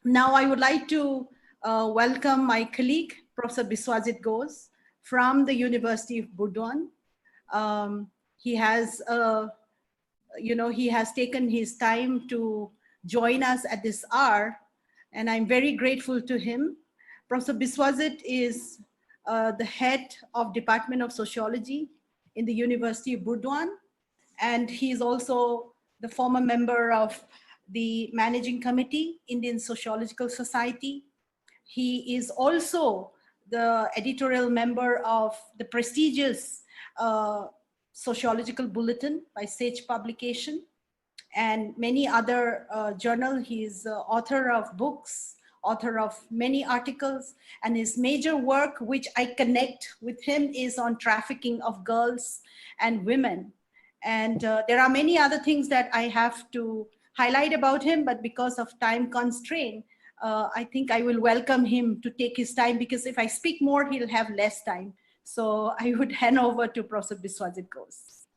Now I would like to welcome my colleague, Professor Biswajit Ghosh from the University of Burdwan. Um, he has, he has taken his time to join us at this hour, and I'm very grateful to him. Professor Biswajit is the head of Department of Sociology in the University of Burdwan, and he's also the former member of the Managing Committee, Indian Sociological Society. He is also the editorial member of the prestigious Sociological Bulletin by Sage Publication and many other journals. He's author of books, author of many articles, and his major work, which I connect with him, is on trafficking of girls and women. And there are many other things that I have to highlight about him, but because of time constraint, I think I will welcome him to take his time, because if I speak more, he'll have less time. So I would hand over to Professor Biswajit Ghosh.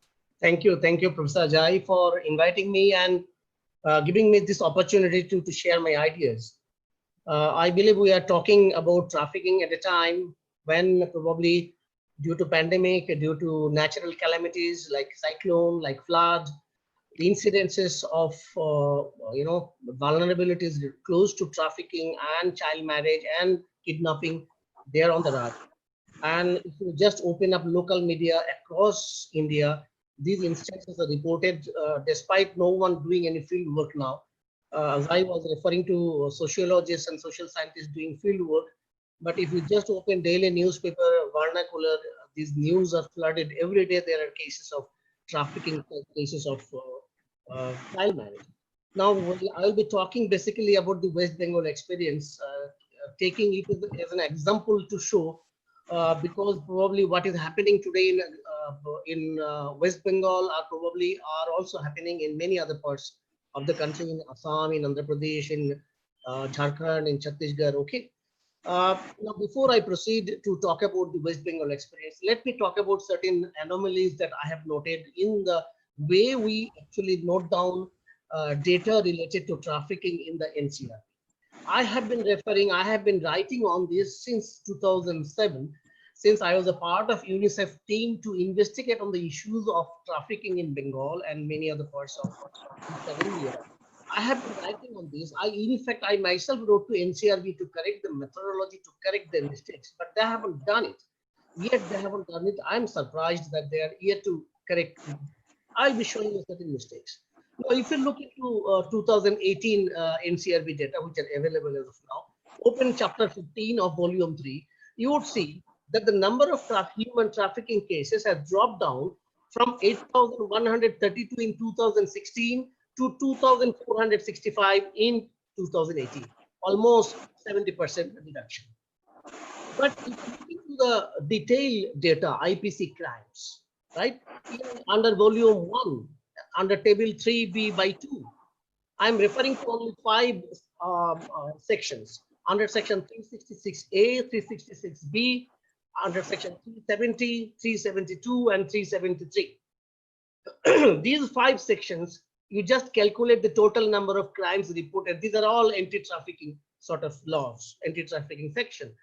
Thank you, Professor Ajay, for inviting me and giving me this opportunity to share my ideas. I believe we are talking about trafficking at a time when probably due to pandemic, due to natural calamities like cyclone, like flood, the incidences of vulnerabilities close to trafficking and child marriage and kidnapping, they are on the rise. And if you just open up local media across India, these instances are reported despite no one doing any field work now. As I was referring to sociologists and social scientists doing field work, but if you just open daily newspaper vernacular, these news are flooded every day. There are cases of trafficking, cases of child marriage. Now, I'll be talking basically about the West Bengal experience, taking it as an example to show, because probably what is happening today in West Bengal are also happening in many other parts of the country, in Assam, in Andhra Pradesh, in Jharkhand, in Chhattisgarh. Okay. Now, before I proceed to talk about the West Bengal experience, let me talk about certain anomalies that I have noted in the way we actually note down data related to trafficking in the NCR. I have been writing on this since 2007, since I was a part of UNICEF team to investigate on the issues of trafficking in Bengal and many other parts of Eastern India. I have been writing on this. In fact, I myself wrote to NCRB to correct the methodology, to correct their mistakes, but they haven't done it. Yet they haven't done it. I'm surprised that they are yet to correct. I'll be showing you certain mistakes. Now, if you look into 2018 NCRB data, which are available as of now, open chapter 15 of volume 3, you would see that the number of human trafficking cases has dropped down from 8,132 in 2016 to 2,465 in 2018, almost 70% reduction. But if you look into the detailed data, IPC crimes, right? Under volume 1, under table 3B/2, I'm referring to only 5 sections. Under section 366A, 366B, under section 370, 372, and 373. These 5 sections, you just calculate the total number of crimes reported. These are all anti-trafficking sort of laws, anti-trafficking section.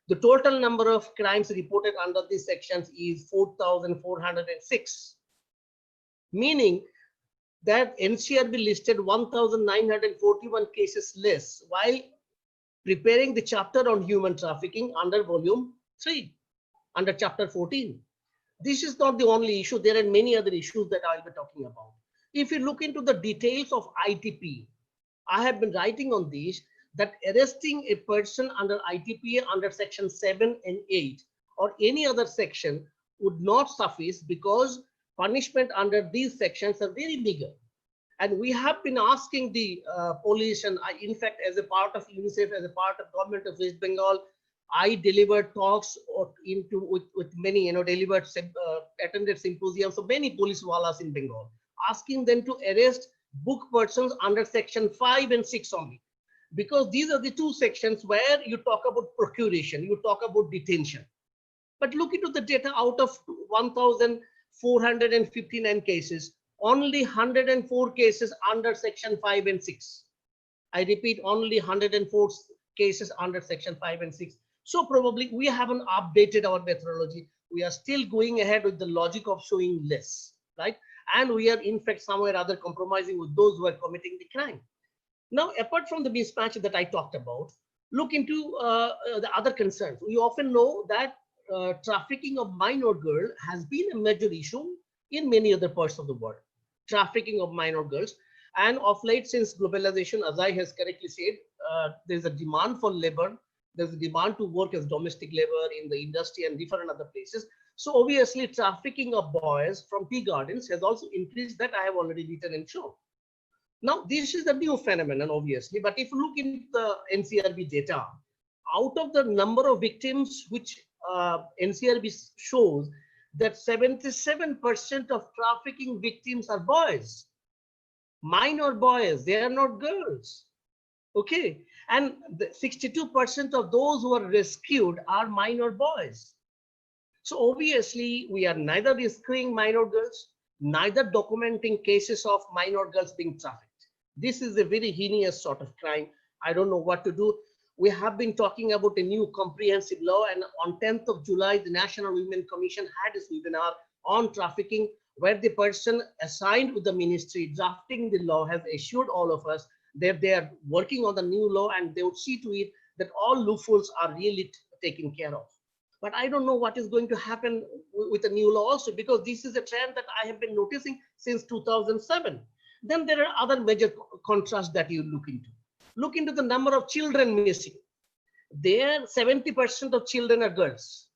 The total number of crimes reported under these sections is 4,406, meaning that NCRB listed 1,941 cases less while preparing the chapter on human trafficking under volume 3, under chapter 14. This is not the only issue. There are many other issues that I'll be talking about. If you look into the details of ITP, I have been writing on these, that arresting a person under ITPA under section 7 and 8 or any other section would not suffice, because punishment under these sections are very bigger. And we have been asking the police, and in fact, as a part of UNICEF, as a part of government of West Bengal, I delivered talks with many, attended symposiums of many police wallahs in Bengal, asking them to arrest book persons under section 5 and 6 only, because these are the 2 sections where you talk about procuration, you talk about detention. But look into the data. Out of 1,459 cases, only 104 cases under section 5 and 6. I repeat, only 104 cases under section 5 and 6. So probably we haven't updated our methodology. We are still going ahead with the logic of showing less, right? And we are in fact somewhere or other compromising with those who are committing the crime. Now, apart from the mismatch that I talked about, look into the other concerns. We often know that trafficking of minor girl has been a major issue in many other parts of the world. Trafficking of minor girls. And of late, since globalization, as I has correctly said, there's a demand for labor. There's a demand to work as domestic labor in the industry and different other places. So obviously, trafficking of boys from tea gardens has also increased. That I have already written and shown. Now, this is a new phenomenon, obviously, but if you look into the NCRB data, out of the number of victims which NCRB shows that 77% of trafficking victims are boys, minor boys, they are not girls. Okay, and 62% of those who are rescued are minor boys. So obviously, we are neither rescuing minor girls, neither documenting cases of minor girls being trafficked. This is a very heinous sort of crime. I don't know what to do. We have been talking about a new comprehensive law, and on 10th of July, the National Women Commission had a webinar on trafficking, where the person assigned with the ministry drafting the law has assured all of us that they are working on the new law and they would see to it that all loopholes are really taken care of. But I don't know what is going to happen with the new law also, because this is a trend that I have been noticing since 2007. Then there are other major contrasts that you look into. Look into the number of children missing. There, 70% of children are girls.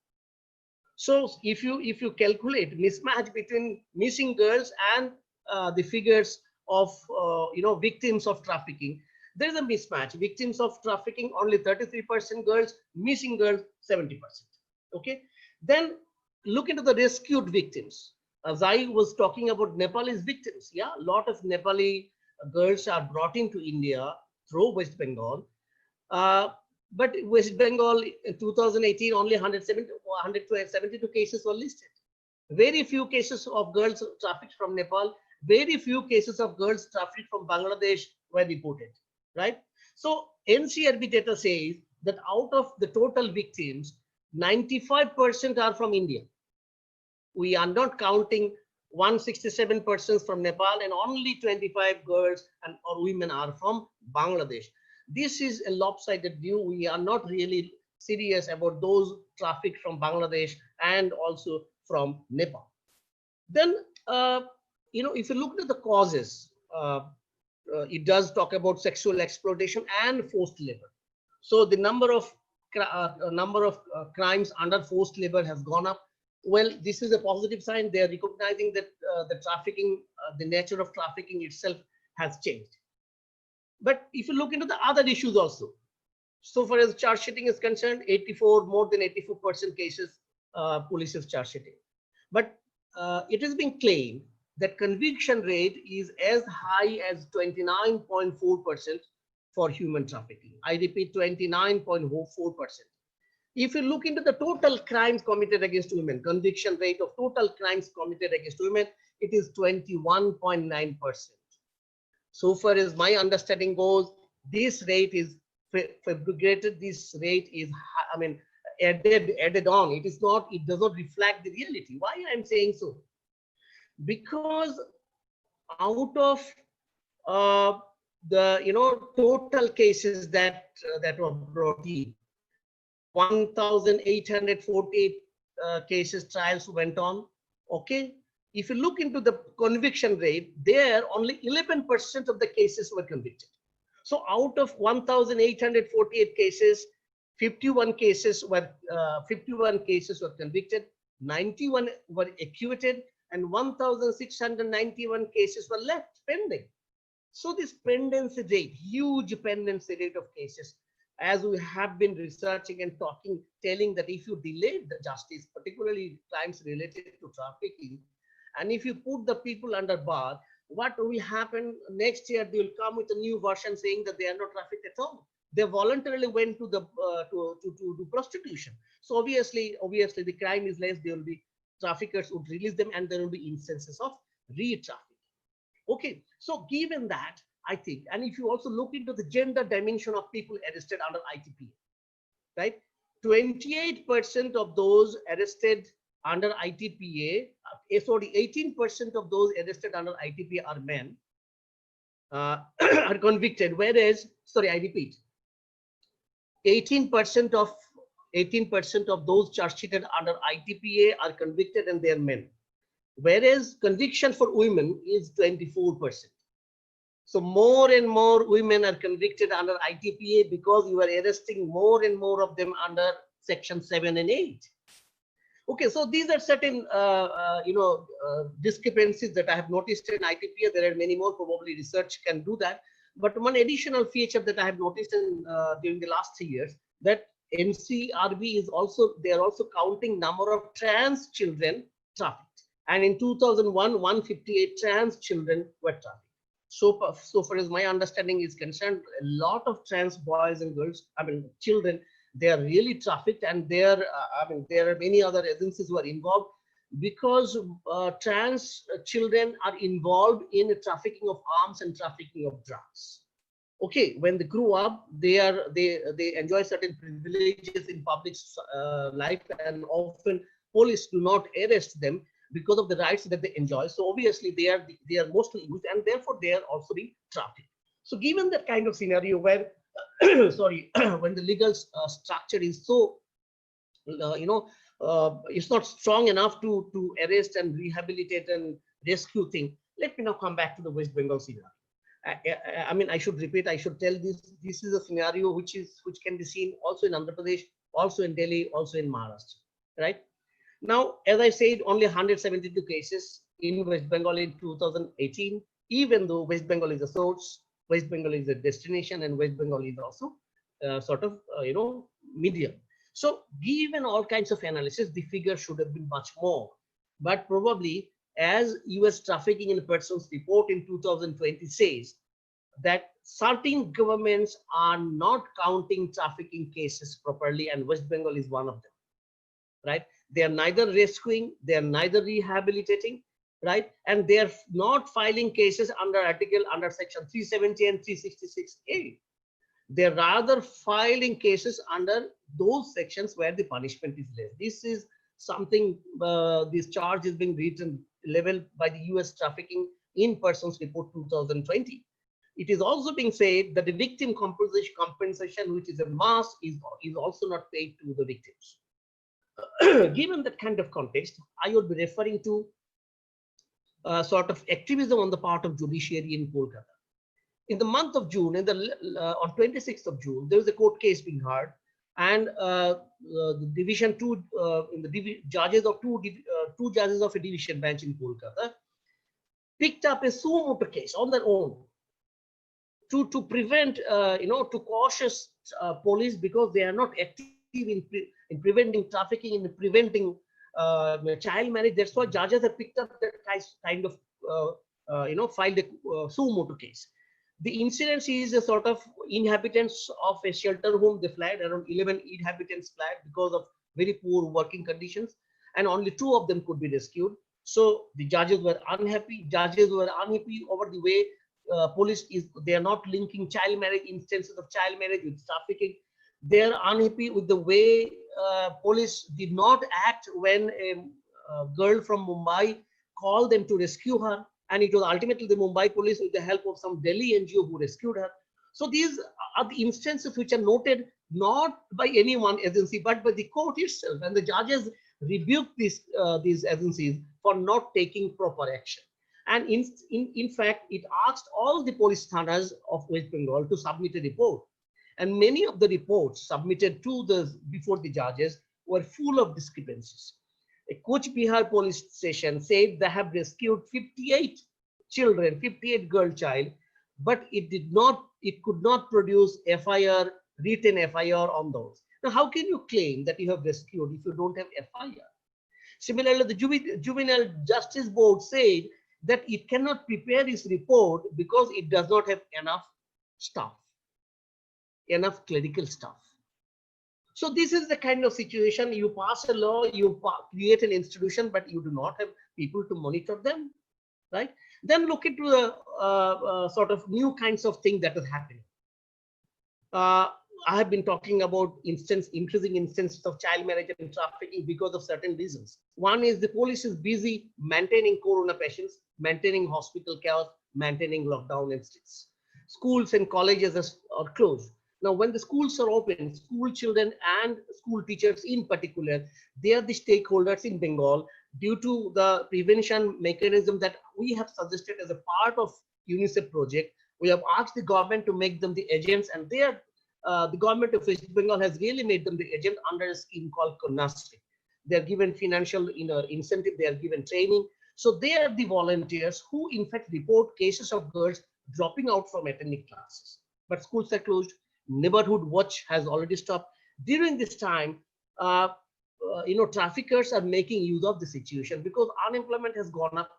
So if you calculate mismatch between missing girls and the figures of victims of trafficking, there is a mismatch. Victims of trafficking only 33% girls, missing girls 70%. Okay. Then look into the rescued victims. As I was talking about Nepalese victims, yeah, a lot of Nepali girls are brought into India through West Bengal. But West Bengal in 2018, only 172 cases were listed. Very few cases of girls trafficked from Nepal, very few cases of girls trafficked from Bangladesh were reported, right? So NCRB data says that out of the total victims, 95% are from India. We are not counting 167 persons from Nepal, and only 25 girls or women are from Bangladesh. This is a lopsided view. We are not really serious about those trafficked from Bangladesh and also from Nepal. Then, if you look at the causes, it does talk about sexual exploitation and forced labor. So the number of crimes under forced labor has gone up. Well, this is a positive sign. They are recognizing that the trafficking, the nature of trafficking itself has changed. But if you look into the other issues also, so far as charge sheeting is concerned, more than 84% cases, police is charge sheeting. But it has been claimed that conviction rate is as high as 29.4% for human trafficking. I repeat, 29.4%. If you look into the total crimes committed against women, conviction rate of total crimes committed against women, it is 21.9%. So far as my understanding goes, this rate is fabricated. This rate is, added on. It is not. It does not reflect the reality. Why I'm saying so? Because out of the total cases that were brought in, 1,848 cases trials went on. Okay. If you look into the conviction rate, there only 11% of the cases were convicted. So out of 1,848 cases, 51 cases were convicted, 91 were acquitted, and 1,691 cases were left pending. So this pendency rate, huge pendency rate of cases, as we have been researching and talking, telling that if you delay the justice, particularly crimes related to trafficking, and if you put the people under bar, what will happen next year? They will come with a new version saying that they are not trafficked at all. They voluntarily went to the to prostitution. So obviously the crime is less. There will be traffickers would release them, and there will be instances of re-trafficking. Okay, so given that, I think. And if you also look into the gender dimension of people arrested under ITPA, right? 28% of those arrested under ITPA, sorry, 18% of those arrested under ITPA are men, are convicted, whereas, sorry, I repeat, 18% of those charge sheeted under ITPA are convicted and they are men, whereas conviction for women is 24%. So more and more women are convicted under ITPA because you are arresting more and more of them under section 7 and 8. Okay, so these are certain discrepancies that I have noticed in ITPA. There are many more, probably research can do that. But one additional feature that I have noticed in during the last 3 years, that NCRB is also, they are also counting number of trans children trafficked. And in 2001, 158 trans children were trafficked. So far as my understanding is concerned, a lot of trans boys and girls, I mean children, they are really trafficked, and there are many other agencies who are involved, because trans children are involved in the trafficking of arms and trafficking of drugs. Okay, when they grow up, they enjoy certain privileges in public life, and often police do not arrest them because of the rights that they enjoy. So obviously they are mostly used, and therefore they are also being trafficked. So given that kind of scenario where sorry, when the legal structure is so it's not strong enough to arrest and rehabilitate and rescue thing, let me now come back to the West Bengal scenario. I mean, I should repeat, I should tell this is a scenario which can be seen also in Andhra Pradesh, also in Delhi, also in Maharashtra, right? Now, as I said, only 172 cases in West Bengal in 2018, even though West Bengal is a source, West Bengal is a destination, and West Bengal is also medium. So given all kinds of analysis, the figure should have been much more. But probably, as US Trafficking in Persons report in 2020 says, that certain governments are not counting trafficking cases properly, and West Bengal is one of them, right? They are neither rescuing, they are neither rehabilitating, right? And they are not filing cases under section 370 and 366A. They're rather filing cases under those sections where the punishment is less. This is something, this charge is being written leveled by the US Trafficking in Persons report 2020. It is also being said that the victim compensation, which is a must, is also not paid to the victims. Given that kind of context, I would be referring to sort of activism on the part of judiciary in Kolkata. In the month of June, on 26th of June, there was a court case being heard, and the Division 2, judges of two judges of a division bench in Kolkata picked up a suo motu case on their own to prevent, to cautious police, because they are not active in preventing trafficking, in preventing child marriage. That's why judges have picked up that kind of, filed a suo motu case. The incident is a sort of inhabitants of a shelter home. They fled, around 11 inhabitants fled because of very poor working conditions, and only 2 of them could be rescued. So the judges were unhappy. Judges were unhappy over the way they are not linking child marriage, instances of child marriage, with trafficking. They are unhappy with the way police did not act when a girl from Mumbai called them to rescue her. And it was ultimately the Mumbai police, with the help of some Delhi NGO, who rescued her. So these are the instances which are noted not by any one agency, but by the court itself. And the judges rebuked these agencies for not taking proper action. And in fact, it asked all the police thanas of West Bengal to submit a report. And many of the reports submitted before the judges were full of discrepancies. A Kuch Bihar police station said they have rescued 58 children, 58 girl child, but it could not produce FIR, written FIR on those. Now, how can you claim that you have rescued if you don't have FIR? Similarly, the Juvenile Justice Board said that it cannot prepare its report because it does not have enough staff, enough clerical staff. So this is the kind of situation. You pass a law, you create an institution, but you do not have people to monitor them. right? Then look into the sort of new kinds of things that is happening. Uh, I have been talking about increasing instances of child marriage and trafficking because of certain reasons. One is the police is busy maintaining corona patients, maintaining hospital chaos, maintaining lockdown instances. Schools and colleges are closed. Now, when the schools are open, school children and school teachers in particular, they are the stakeholders in Bengal due to the prevention mechanism that we have suggested as a part of UNICEF project. We have asked the government to make them the agents, and they are the government of West Bengal has really made them the agent under a scheme called Konasri. They are given financial incentive, they are given training. So they are the volunteers who in fact report cases of girls dropping out from attending classes. But schools are closed. Neighborhood watch has already stopped. During this time, traffickers are making use of the situation because unemployment has gone up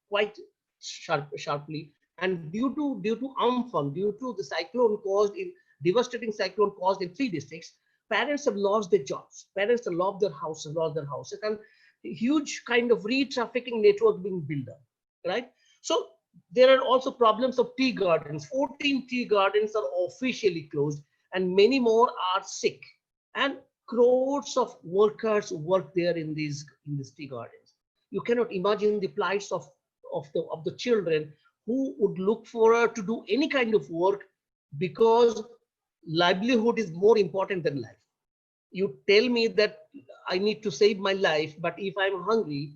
quite sharply. And due to Amphan, due to the cyclone caused in devastating cyclone caused in 3 districts, parents have lost their jobs. Parents have lost their houses, and huge kind of re-trafficking network being built up, right? So there are also problems of tea gardens. 14 tea gardens are officially closed, and many more are sick. And crores of workers work there in these tea gardens. You cannot imagine the plights of the children who would look forward to do any kind of work because livelihood is more important than life. You tell me that I need to save my life, but if I'm hungry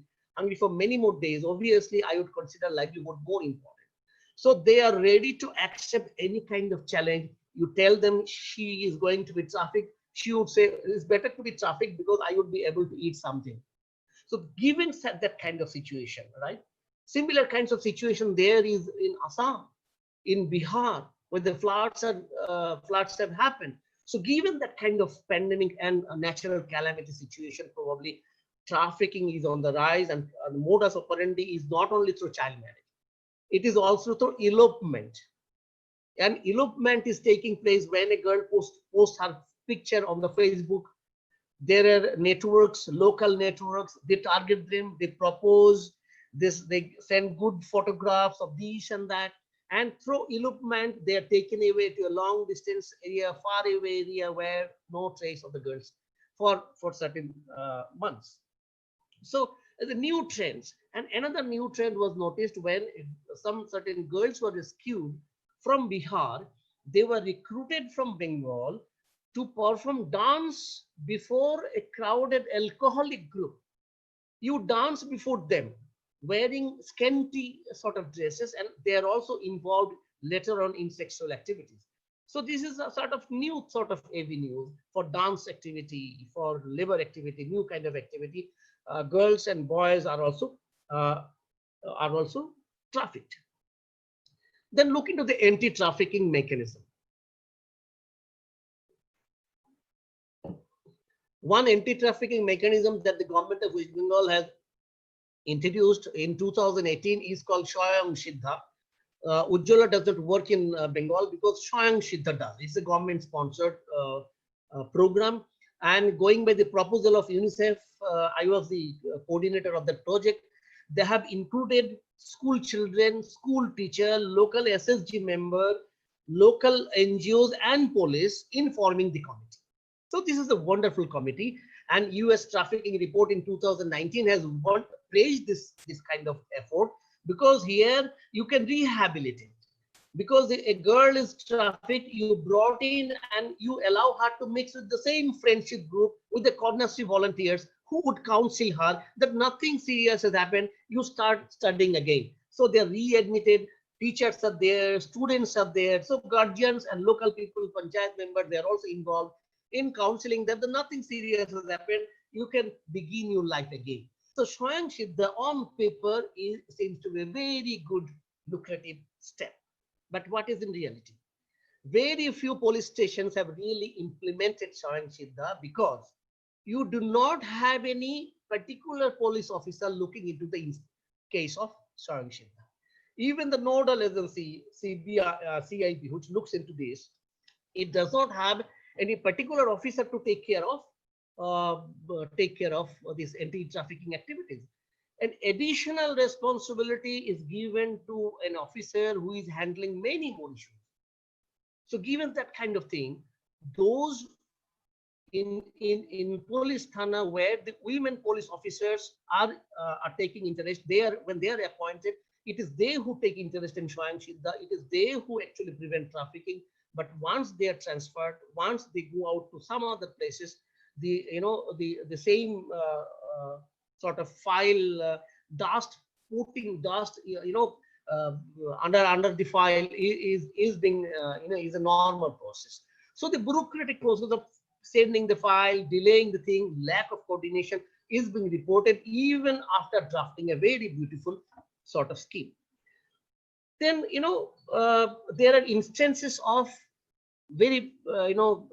for many more days, obviously I would consider livelihood more important. So they are ready to accept any kind of challenge. You tell them she is going to be trafficked, she would say it's better to be trafficked because I would be able to eat something. So given that kind of situation, right? Similar kinds of situation there is in Assam, in Bihar, where the floods have happened. So given that kind of pandemic and a natural calamity situation, probably trafficking is on the rise, and modus operandi is not only through child marriage, it is also through elopement. And elopement is taking place when a girl posts her picture on the Facebook. There are networks, local networks, they target them, they propose this, they send good photographs of this and that, and through elopement they are taken away to a long distance area, far away area where no trace of the girls for certain months. So the new trends, and another new trend was noticed when some certain girls were rescued from Bihar. They were recruited from Bengal to perform dance before a crowded alcoholic group. You dance before them wearing scanty sort of dresses, and they are also involved later on in sexual activities. So this is a sort of new sort of avenue for dance activity, for labor activity, new kind of activity. Girls and boys uh, are also trafficked. Then look into the anti-trafficking mechanism. One anti-trafficking mechanism that the government of West Bengal has introduced in 2018 is called Swayam Siddha. Ujjwala doesn't work in Bengal because Swayam Siddha does. It's a government-sponsored program. And going by the proposal of UNICEF, I was the coordinator of that project. They have included school children, school teacher, local SSG member, local NGOs, and police in forming the committee. So this is a wonderful committee, and US trafficking report in 2019 has praised this kind of effort, because here you can rehabilitate. Because a girl is trafficked, you brought in and you allow her to mix with the same friendship group with the Konasri volunteers who would counsel her that nothing serious has happened. You start studying again. So they're readmitted. Teachers are there, students are there. So guardians and local people, panchayat members, they're also involved in counseling that nothing serious has happened. You can begin your life again. So Swayam Siddha on paper seems to be a very good, lucrative step. But what is in reality? Very few police stations have really implemented Swayam Siddha, because you do not have any particular police officer looking into the case of Swayam Siddha. Even the nodal agency, CIP, which looks into this, it does not have any particular officer to take care of these anti-trafficking activities. An additional responsibility is given to an officer who is handling many more issues. So given that kind of thing, those in police thana where the women police officers are taking interest, when they are appointed, it is they who take interest in Swayam Siddha, it is they who actually prevent trafficking. But once they are transferred, once they go out to some other places, the same sort of file dust, putting dust uh, under the file is being is a normal process. So the bureaucratic process of sending the file, delaying the thing, lack of coordination is being reported even after drafting a very beautiful sort of scheme. Then there are instances of very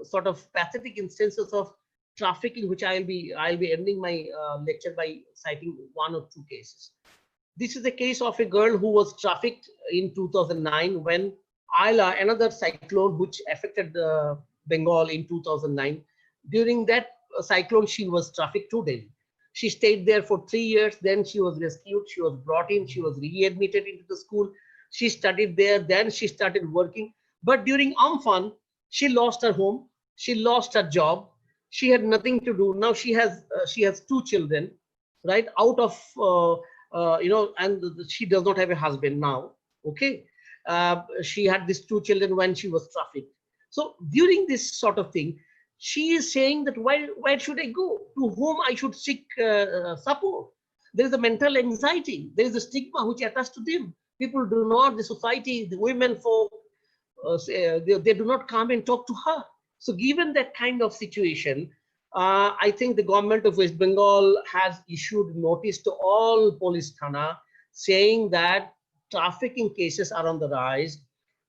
sort of pathetic instances of trafficking, which I'll be ending my lecture by citing one or two cases. This is the case of a girl who was trafficked in 2009 when Ayla, another cyclone which affected Bengal in 2009. During that cyclone, she was trafficked to Delhi. She stayed there for 3 years. Then she was rescued. She was brought in. She was readmitted into the school. She studied there. Then she started working. But during Amphan, she lost her home. She lost her job. She had nothing to do. Now she has two children, right? Out of and she does not have a husband now. Okay, she had these two children when she was trafficked. So during this sort of thing, she is saying that where should I go? To whom I should seek support? There is a mental anxiety. There is a stigma which attached to them. People do not, the society, the women folk, they do not come and talk to her. So given that kind of situation, I think the government of West Bengal has issued notice to all police thana saying that trafficking cases are on the rise.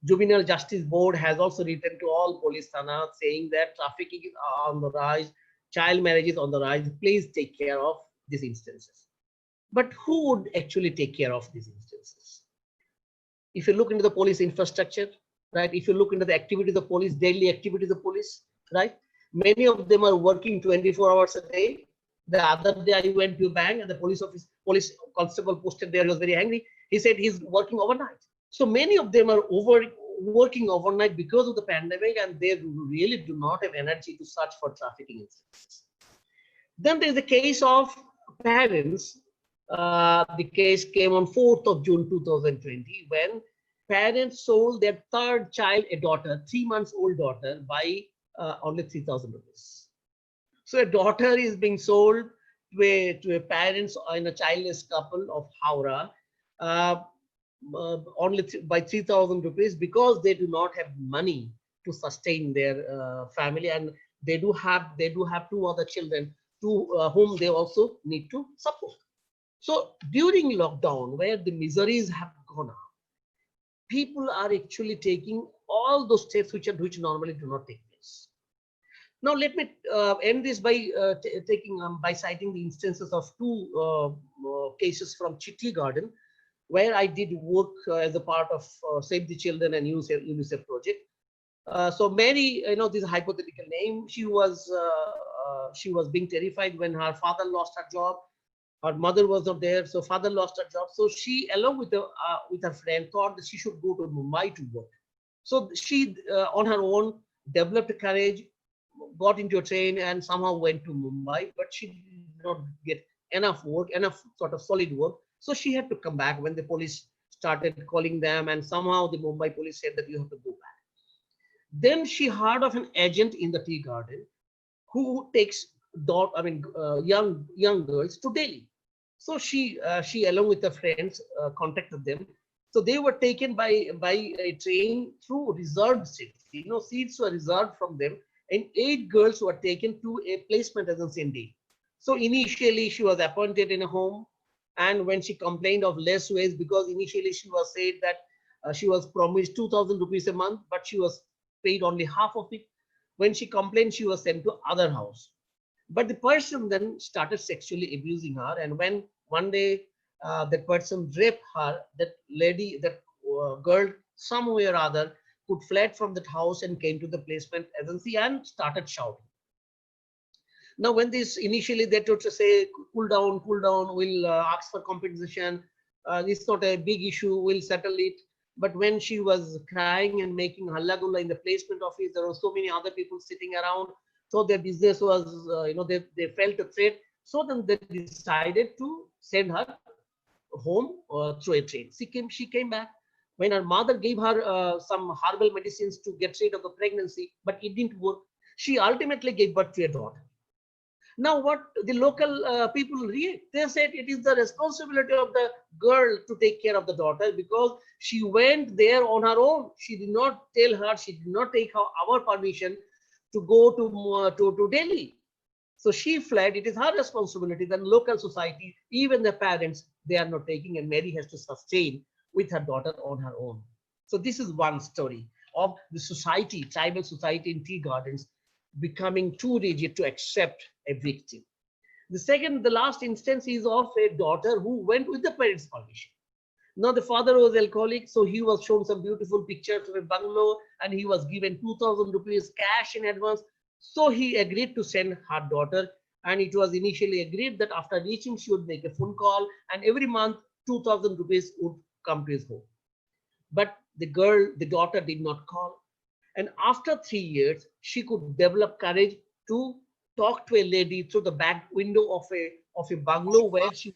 Juvenile Justice Board has also written to all police thana saying that trafficking is on the rise, child marriage is on the rise. Please take care of these instances. But who would actually take care of these instances? If you look into the police infrastructure, right? If you look into the activities of police, daily activities of police, right? Many of them are working 24 hours a day. The other day I went to a bank and the police constable posted there, he was very angry. He said he's working overnight. So many of them are working overnight because of the pandemic, and they really do not have energy to search for trafficking incidents. Then there's the case of parents. The case came on 4th of June 2020 when parents sold their third child, a daughter, 3 months old daughter, by only 3,000 rupees. So a daughter is being sold to a parents in a childless couple of Howrah only by 3,000 rupees because they do not have money to sustain their family, and they do have two other children to whom they also need to support. So during lockdown, where the miseries have gone up, people are actually taking all those steps which normally do not take place. Now let me end this by citing the instances of two cases from Chitli Garden, where I did work as a part of Save the Children and UNICEF project. So Mary, this is a hypothetical name. She was being terrified when her father lost her job. Her mother was not there, so father lost her job. So she, along with her friend, thought that she should go to Mumbai to work. So she, on her own, developed courage, got into a train, and somehow went to Mumbai. But she did not get enough work, enough sort of solid work. So she had to come back when the police started calling them, and somehow the Mumbai police said that you have to go back. Then she heard of an agent in the tea garden who takes young girls to Delhi. So she along with her friends contacted them. So they were taken by a train through reserved seats. Seats were reserved from them, and 8 girls were taken to a placement agency in Delhi. So initially she was appointed in a home, and when she complained of less wage, because initially she was said that she was promised 2,000 rupees a month, but she was paid only half of it. When she complained, she was sent to other house. But the person then started sexually abusing her, and when one day that person raped her, that lady, that girl, some way or other, could fled from that house and came to the placement agency and started shouting. Now, when this initially they tried to say, cool down, we'll ask for compensation. It's not a big issue, we'll settle it. But when she was crying and making halla-gulla in the placement office, there were so many other people sitting around. So their business was, they felt a threat. So then they decided to send her home through a train. She came back. When her mother gave her some herbal medicines to get rid of the pregnancy, but it didn't work. She ultimately gave birth to a daughter. Now, what the local people react? They said it is the responsibility of the girl to take care of the daughter because she went there on her own. She did not tell her, she did not take our permission to go to Delhi. So she fled. It is her responsibility. Then local society, even the parents, they are not taking, and Mary has to sustain with her daughter on her own. So this is one story of the society, tribal society in tea gardens, becoming too rigid to accept a victim. The last instance is of a daughter who went with the parents' permission. Now the father was alcoholic, so he was shown some beautiful pictures of a bungalow and he was given 2,000 rupees cash in advance. So he agreed to send her daughter, and it was initially agreed that after reaching she would make a phone call and every month 2,000 rupees would come to his home. But the daughter did not call. And after 3 years, she could develop courage to talk to a lady through the back window of a bungalow where she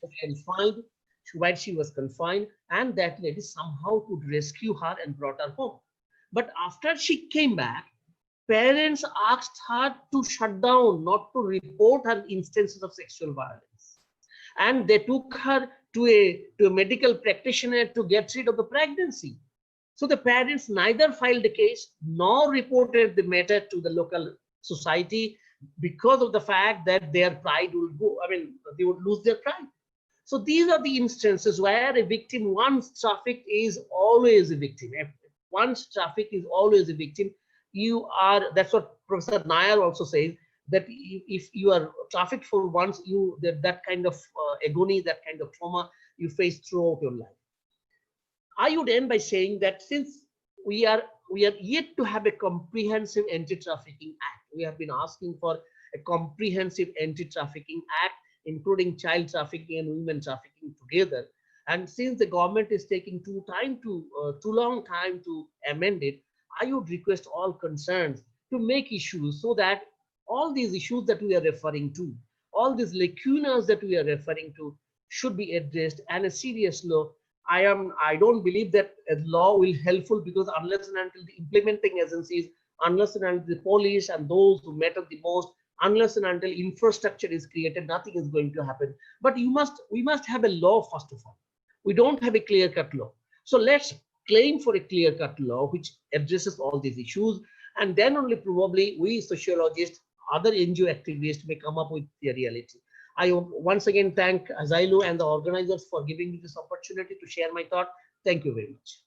was confined, and that lady somehow could rescue her and brought her home. But after she came back, parents asked her to shut down, not to report her instances of sexual violence. And they took her to a medical practitioner to get rid of the pregnancy. So the parents neither filed a case nor reported the matter to the local society because of the fact that their pride would go, they would lose their pride. So these are the instances where a victim, once trafficked, is always a victim. Once trafficked is always a victim. That's what Professor Nair also says, that if you are trafficked for once, that kind of agony, that kind of trauma you face throughout your life. I would end by saying that since we are yet to have a comprehensive anti-trafficking act, we have been asking for a comprehensive anti-trafficking act, including child trafficking and women trafficking together. And since the government is taking too long time to amend it, I would request all concerned to make issues so that all these issues that we are referring to, all these lacunas that we are referring to, should be addressed, and a serious law. I don't believe that a law will helpful, because unless and until the implementing agencies, unless and until the police and those who matter the most, unless and until infrastructure is created, nothing is going to happen. But we must have a law first of all. We don't have a clear-cut law. So let's claim for a clear-cut law which addresses all these issues, and then only probably we sociologists, other NGO activists may come up with the reality. I once again thank Azilu and the organizers for giving me this opportunity to share my thought. Thank you very much.